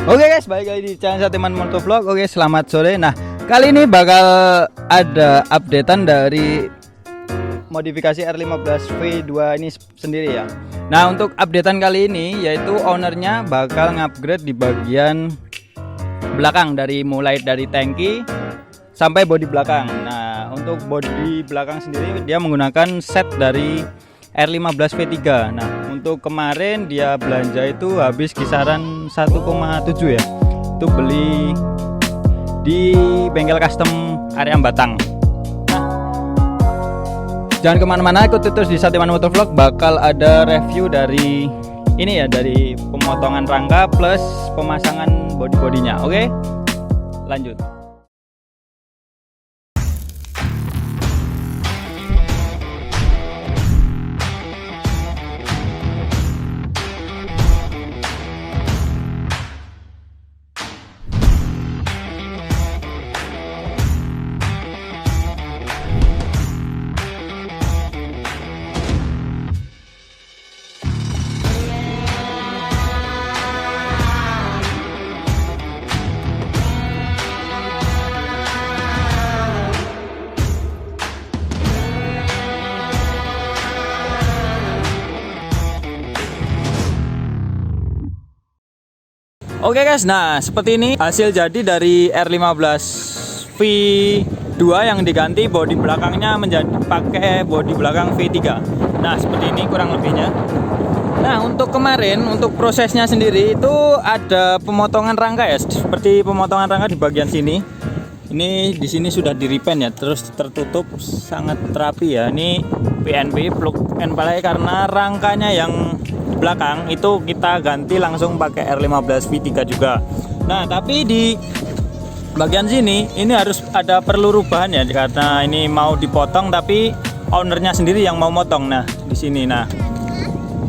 Oke guys, balik lagi di channel Satiman Motovlog. Oke, selamat sore. Nah, kali ini bakal ada updatean dari modifikasi R15V2 ini sendiri ya. Nah, untuk updatean kali ini yaitu ownernya bakal ngupgrade di bagian belakang, mulai dari tangki sampai bodi belakang. Nah, untuk bodi belakang sendiri dia menggunakan set dari R15V3. Nah, untuk kemarin dia belanja itu habis kisaran 1,7 ya. Itu beli di bengkel custom area Batang. Nah, jangan kemana-mana, ikut terus di Satiman Motovlog. Bakal ada review dari ini ya, dari pemotongan rangka plus pemasangan bodi-bodinya. Oke, lanjut. Oke guys, nah seperti ini hasil jadi dari R15V2 yang diganti bodi belakangnya menjadi pakai bodi belakang V3. Nah seperti ini kurang lebihnya. Nah untuk kemarin, untuk prosesnya sendiri itu ada pemotongan rangka ya, seperti pemotongan rangka di bagian sini. Ini di sini sudah di repaint ya, terus tertutup sangat rapi ya. Ini PNP plug and play karena rangkanya yang belakang itu kita ganti langsung pakai R15V3 juga. Nah tapi di bagian sini ini harus ada perlu perubahan ya, karena ini mau dipotong tapi ownernya sendiri yang mau motong. Nah di sini, nah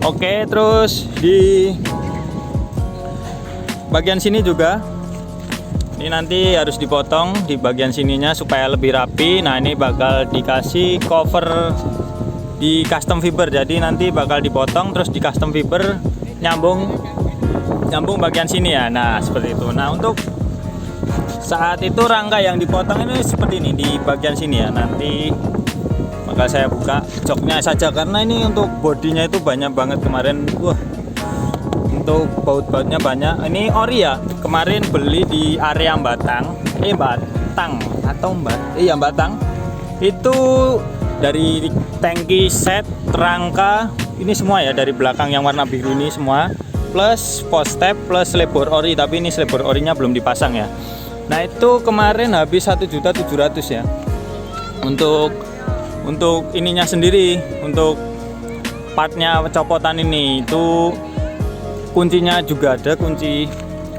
oke, terus di bagian sini juga ini nanti harus dipotong di bagian sininya supaya lebih rapi. Nah ini bakal dikasih cover di custom fiber, jadi nanti bakal dipotong terus di custom fiber nyambung bagian sini ya. Nah seperti itu. Nah untuk saat itu rangka yang dipotong ini seperti ini di bagian sini ya. Nanti bakal saya buka joknya saja karena ini untuk bodinya itu banyak banget kemarin. Wah, untuk baut-bautnya banyak. Ini ori ya, kemarin beli di area Batang Batang itu dari tangki, set, rangka ini semua ya, dari belakang yang warna biru ini semua, plus post step plus lebor ori, tapi ini lebor orinya belum dipasang ya. Nah itu kemarin habis 1.700.000 ya untuk ininya sendiri. Untuk partnya copotan ini itu kuncinya juga ada kunci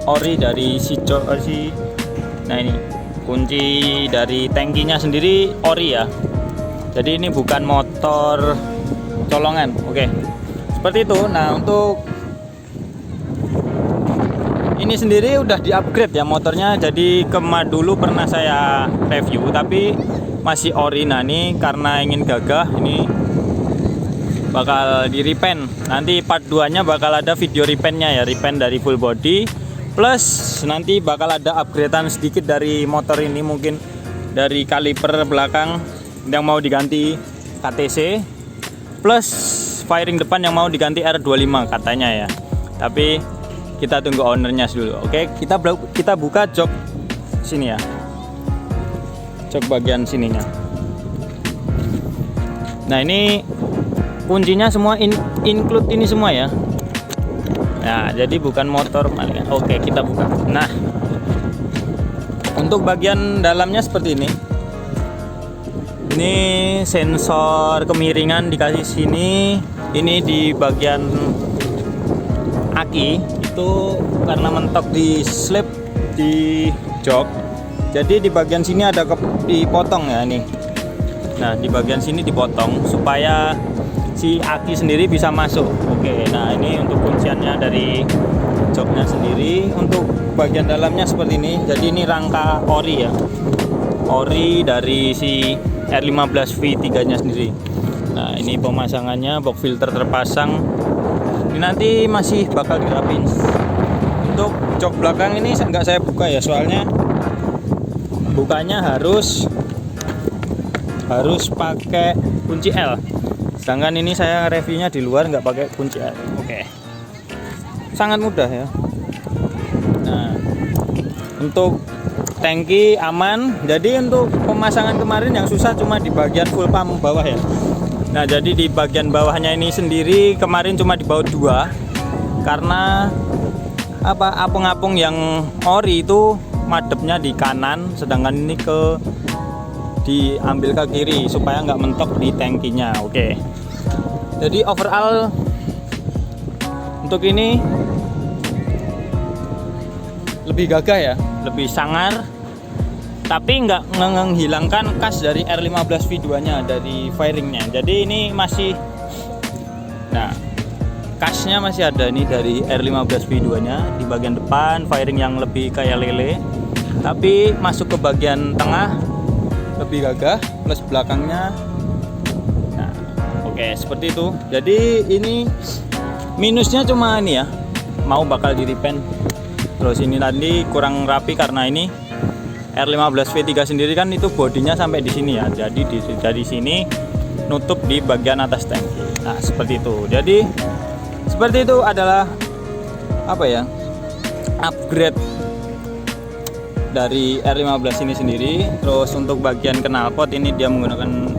ori dari nah ini kunci dari tangkinya sendiri ori ya. Jadi ini bukan motor colongan. Oke, seperti itu. Nah untuk ini sendiri udah di upgrade ya motornya. Jadi dulu pernah saya review tapi masih ori. Nah ini karena ingin gagah, ini bakal di repaint. Nanti part 2 nya bakal ada video repaintnya ya, repaint dari full body, plus nanti bakal ada upgradean sedikit dari motor ini, mungkin dari kaliper belakang yang mau diganti KTC, plus fairing depan yang mau diganti R25 katanya ya. Tapi kita tunggu ownernya dulu. Oke, kita buka jok sini ya, jok bagian sininya. Nah ini kuncinya semua include ini semua ya. Nah jadi bukan motor maling. Oke, kita buka. Nah untuk bagian dalamnya seperti ini. Ini sensor kemiringan dikasih sini. Ini di bagian aki itu karena mentok di slip di jok, jadi di bagian sini ada dipotong ya ini. Nah di bagian sini dipotong supaya si aki sendiri bisa masuk. Oke, nah ini untuk kunciannya dari joknya sendiri. Untuk bagian dalamnya seperti ini. Jadi ini rangka ori ya, ori dari si R15V3 nya sendiri. Nah ini pemasangannya, box filter terpasang. Ini nanti masih bakal dirapin untuk jok belakang ini nggak saya buka ya, soalnya bukanya harus pakai kunci L. Sedangkan ini saya reviewnya di luar nggak pakai kunci L. Oke. Sangat mudah ya. Nah, untuk tangki aman. Jadi untuk pemasangan kemarin yang susah cuma di bagian full pump bawah ya. Nah, jadi di bagian bawahnya ini sendiri kemarin cuma di baut 2 karena apung-apung yang ori itu madepnya di kanan, sedangkan ini diambil ke kiri supaya nggak mentok di tangkinya. Oke. Jadi overall untuk ini lebih gagah ya, lebih sangar, tapi nggak menghilangkan khas dari R15 V2 nya, dari fairingnya. Jadi ini masih, nah khasnya masih ada nih dari R15 V2 nya di bagian depan, fairing yang lebih kayak lele, tapi masuk ke bagian tengah lebih gagah, plus belakangnya. Nah, oke, seperti itu. Jadi ini minusnya cuma ini ya, mau bakal di repaint. Terus ini tadi kurang rapi karena ini R15 V3 sendiri kan itu bodinya sampai di sini ya. Jadi dari sini nutup di bagian atas tangki. Nah, seperti itu. Jadi seperti itu adalah apa ya? Upgrade dari R15 ini sendiri. Terus untuk bagian knalpot ini dia menggunakan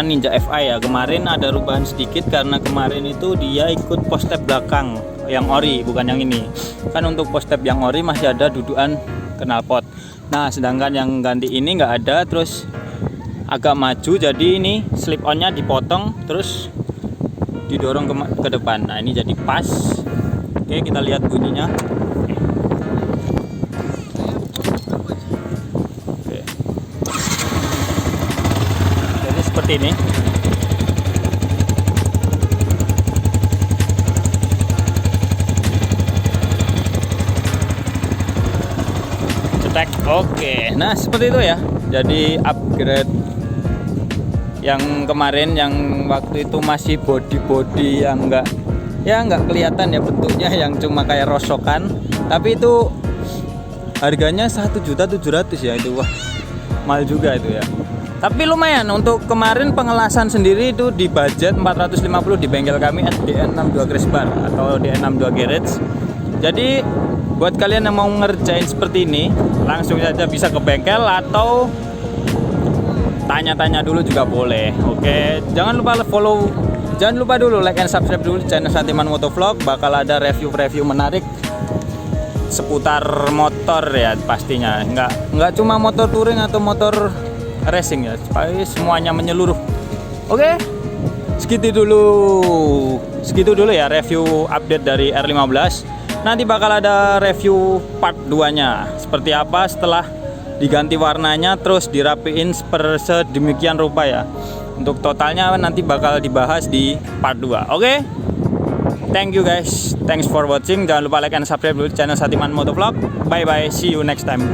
Ninja FI ya. Kemarin ada perubahan sedikit karena kemarin itu dia ikut post-tab belakang yang ori, bukan yang ini. Kan untuk post-tab yang ori masih ada dudukan knalpot. Nah, sedangkan yang ganti ini nggak ada, terus agak maju, jadi ini slip on-nya dipotong terus didorong ke depan. Nah, ini jadi pas. Oke, kita lihat bunyinya. Oke. Jadi seperti ini. Oke, nah seperti itu ya. Jadi upgrade yang kemarin, yang waktu itu masih body yang nggak kelihatan ya bentuknya, yang cuma kayak rosokan. Tapi itu harganya 1.700.000 ya itu. Wah, mahal juga itu ya. Tapi lumayan untuk kemarin pengelasan sendiri itu di budget 450 di bengkel kami DN62 Crisbar atau DN62 Garage. Jadi buat kalian yang mau ngerjain seperti ini, langsung saja bisa ke bengkel atau tanya-tanya dulu juga boleh. Oke, jangan lupa dulu like and subscribe dulu channel Satiman Motovlog. Bakal ada review menarik seputar motor ya pastinya. Nggak cuma motor touring atau motor racing ya, supaya semuanya menyeluruh. Oke, segitu dulu ya review update dari R15. Nanti bakal ada review part 2-nya seperti apa setelah diganti warnanya terus dirapiin sedemikian rupa ya. Untuk totalnya nanti bakal dibahas di part 2. Oke? Thank you guys. Thanks for watching. Jangan lupa like and subscribe dulu channel Satiman Motovlog. Bye bye. See you next time.